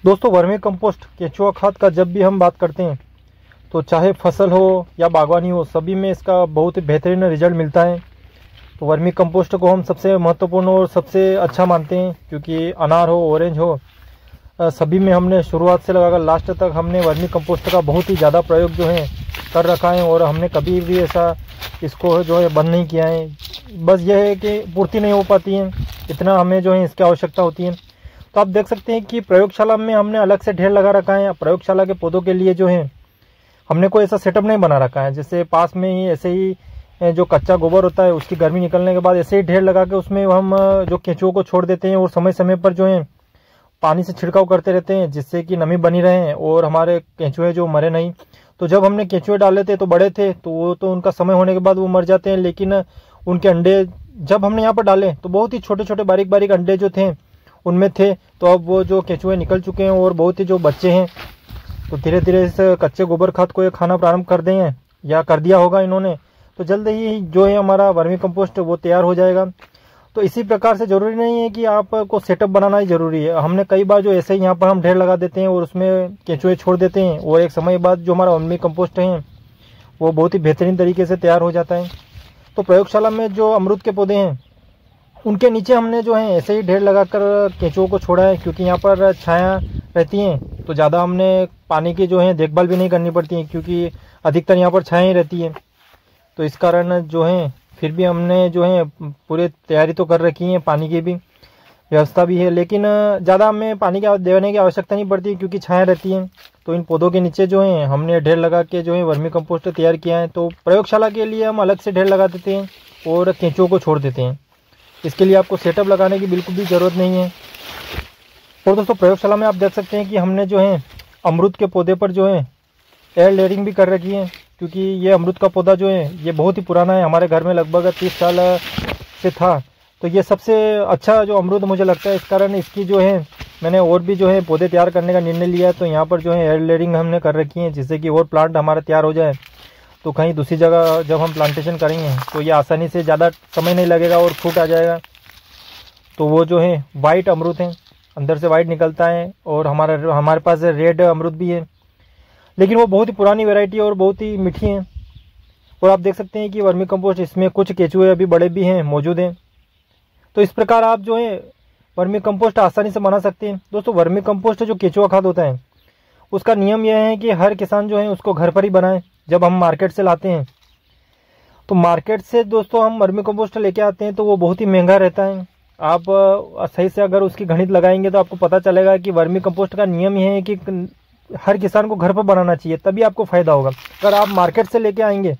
दोस्तों vermi compost केंचुआ खाद का जब भी हम बात करते हैं तो चाहे फसल हो या बागवानी हो, सभी में इसका बहुत ही बेहतरीन रिजल्ट मिलता है। तो वर्मी कंपोस्ट को हम सबसे महत्वपूर्ण और सबसे अच्छा मानते हैं, क्योंकि अनार हो, ऑरेंज हो, सभी में हमने शुरुआत से लगाकर लास्ट तक हमने वर्मी कंपोस्ट का बहुत ही ज़्यादा प्रयोग जो है कर रखा है, और हमने कभी भी ऐसा इसको जो है बंद नहीं किया है। बस यह है कि पूर्ति नहीं हो पाती है, इतना हमें जो है इसकी आवश्यकता होती है। तो आप देख सकते हैं कि प्रयोगशाला में हमने अलग से ढेर लगा रखा है। प्रयोगशाला के पौधों के लिए जो है हमने कोई ऐसा सेटअप नहीं बना रखा है, जैसे पास में ही ऐसे ही जो कच्चा गोबर होता है उसकी गर्मी निकलने के बाद ऐसे ही ढेर लगा के उसमें हम जो केंचुओं को छोड़ देते हैं, और समय समय पर जो है पानी से छिड़काव करते रहते हैं, जिससे कि नमी बनी रहे और हमारे केंचुए जो मरे नहीं। तो जब हमने केंचुए डाले थे तो बड़े थे, तो वो तो उनका समय होने के बाद वो मर जाते हैं, लेकिन उनके अंडे जब हमने यहाँ पर डाले तो बहुत ही छोटे छोटे बारीक बारीक अंडे जो थे उनमें थे। तो अब वो जो केंचुए निकल चुके हैं और बहुत ही जो बच्चे हैं, तो धीरे धीरे इस कच्चे गोबर खाद को ये खाना प्रारंभ कर दें या कर दिया होगा इन्होंने, तो जल्द ही जो है हमारा वर्मी कंपोस्ट वो तैयार हो जाएगा। तो इसी प्रकार से जरूरी नहीं है कि आपको सेटअप बनाना ही जरूरी है। हमने कई बार जो ऐसे ही यहाँ पर हम ढेर लगा देते हैं और उसमें केंचुए छोड़ देते हैं, और एक समय बाद जो हमारा वर्मी कंपोस्ट है वो बहुत ही बेहतरीन तरीके से तैयार हो जाता है। तो प्रयोगशाला में जो अमरूद के पौधे हैं उनके नीचे हमने जो है ऐसे ही ढेर लगाकर केंचुओं को छोड़ा है, क्योंकि यहाँ पर छाया रहती है, तो ज़्यादा हमने पानी की जो है देखभाल भी नहीं करनी पड़ती है, क्योंकि अधिकतर यहाँ पर छाया ही रहती है। तो इस कारण जो है फिर भी हमने जो है पूरी तैयारी तो कर रखी है, पानी की भी व्यवस्था भी है, लेकिन ज़्यादा हमें पानी की देने की आवश्यकता नहीं पड़ती, क्योंकि छाया रहती है। तो इन पौधों के नीचे जो है हमने ढेर लगा के जो है वर्मी कंपोस्ट तैयार किया है। तो प्रयोगशाला के लिए हम अलग से ढेर लगा देते हैं और केंचुओं को छोड़ देते हैं। इसके लिए आपको सेटअप लगाने की बिल्कुल भी ज़रूरत नहीं है। और दोस्तों प्रयोगशाला में आप देख सकते हैं कि हमने जो है अमरूद के पौधे पर जो है एयर लेयरिंग भी कर रखी है, क्योंकि ये अमरूद का पौधा जो है ये बहुत ही पुराना है, हमारे घर में लगभग 30 साल से था। तो ये सबसे अच्छा जो अमरूद मुझे लगता है, इस कारण इसकी जो है मैंने और भी जो है पौधे तैयार करने का निर्णय लिया है। तो यहाँ पर जो है एयर लेयरिंग हमने कर रखी है, जिससे कि और प्लांट हमारा तैयार हो जाए। तो कहीं दूसरी जगह जब हम प्लांटेशन करेंगे तो ये आसानी से ज़्यादा समय नहीं लगेगा और फूट आ जाएगा। तो वो जो है वाइट अमरूद है, अंदर से वाइट निकलता है, और हमारे पास रेड अमरूद भी है, लेकिन वो बहुत ही पुरानी वैरायटी है और बहुत ही मीठी है। और आप देख सकते हैं कि वर्मी कंपोस्ट इसमें कुछ केंचुए अभी बड़े भी हैं मौजूद हैं। तो इस प्रकार आप जो है वर्मी कंपोस्ट आसानी से बना सकते हैं। दोस्तों वर्मी कंपोस्ट जो केंचुआ खाद होता है उसका नियम यह है कि हर किसान जो है उसको घर पर ही बनाए। जब हम मार्केट से लाते हैं तो मार्केट से दोस्तों हम वर्मी कंपोस्ट लेके आते हैं तो वो बहुत ही महंगा रहता है। आप सही से अगर उसकी गणित लगाएंगे तो आपको पता चलेगा कि वर्मी कंपोस्ट का नियम यह है कि हर किसान को घर पर बनाना चाहिए, तभी आपको फ़ायदा होगा। अगर आप मार्केट से लेके आएंगे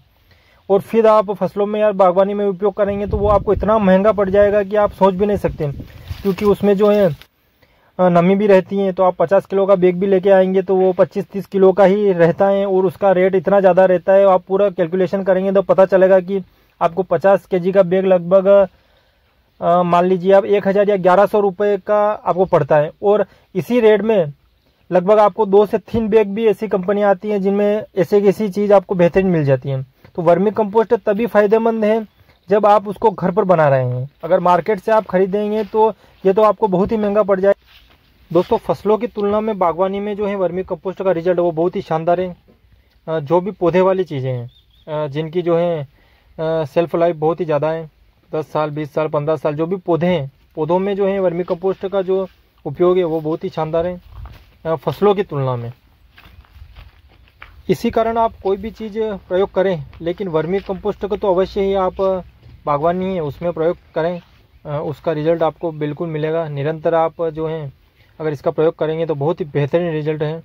और फिर आप फसलों में या बागवानी में उपयोग करेंगे तो वो आपको इतना महंगा पड़ जाएगा कि आप सोच भी नहीं सकते, क्योंकि उसमें जो है नमी भी रहती है। तो आप 50 किलो का बैग भी लेके आएंगे तो वो 25-30 किलो का ही रहता है, और उसका रेट इतना ज़्यादा रहता है। आप पूरा कैलकुलेशन करेंगे तो पता चलेगा कि आपको 50 केजी का बैग लगभग मान लीजिए आप 1000 या 1100 रुपये का आपको पड़ता है। और इसी रेट में लगभग आपको 2 से 3 बैग भी ऐसी कंपनियां आती हैं जिनमें ऐसी चीज़ आपको बेहतरीन मिल जाती है। तो वर्मी कंपोस्ट तभी फायदेमंद है जब आप उसको घर पर बना रहे हैं। अगर मार्केट से आप खरीदेंगे तो ये तो आपको बहुत ही महंगा पड़ जाए। दोस्तों फसलों की तुलना में बागवानी में जो है वर्मी कंपोस्ट का रिजल्ट वो बहुत ही शानदार है। जो भी पौधे वाली चीज़ें हैं जिनकी जो है सेल्फ लाइफ बहुत ही ज़्यादा है, 10 साल 20 साल 15 साल, जो भी पौधे हैं पौधों में जो है वर्मी कंपोस्ट का जो उपयोग है वो बहुत ही शानदार है फसलों की तुलना में। इसी कारण आप कोई भी चीज़ प्रयोग करें, लेकिन वर्मी कंपोस्ट को तो अवश्य ही आप बागवानी है उसमें प्रयोग करें, उसका रिजल्ट आपको बिल्कुल मिलेगा। निरंतर आप जो है अगर इसका प्रयोग करेंगे तो बहुत ही बेहतरीन रिजल्ट है।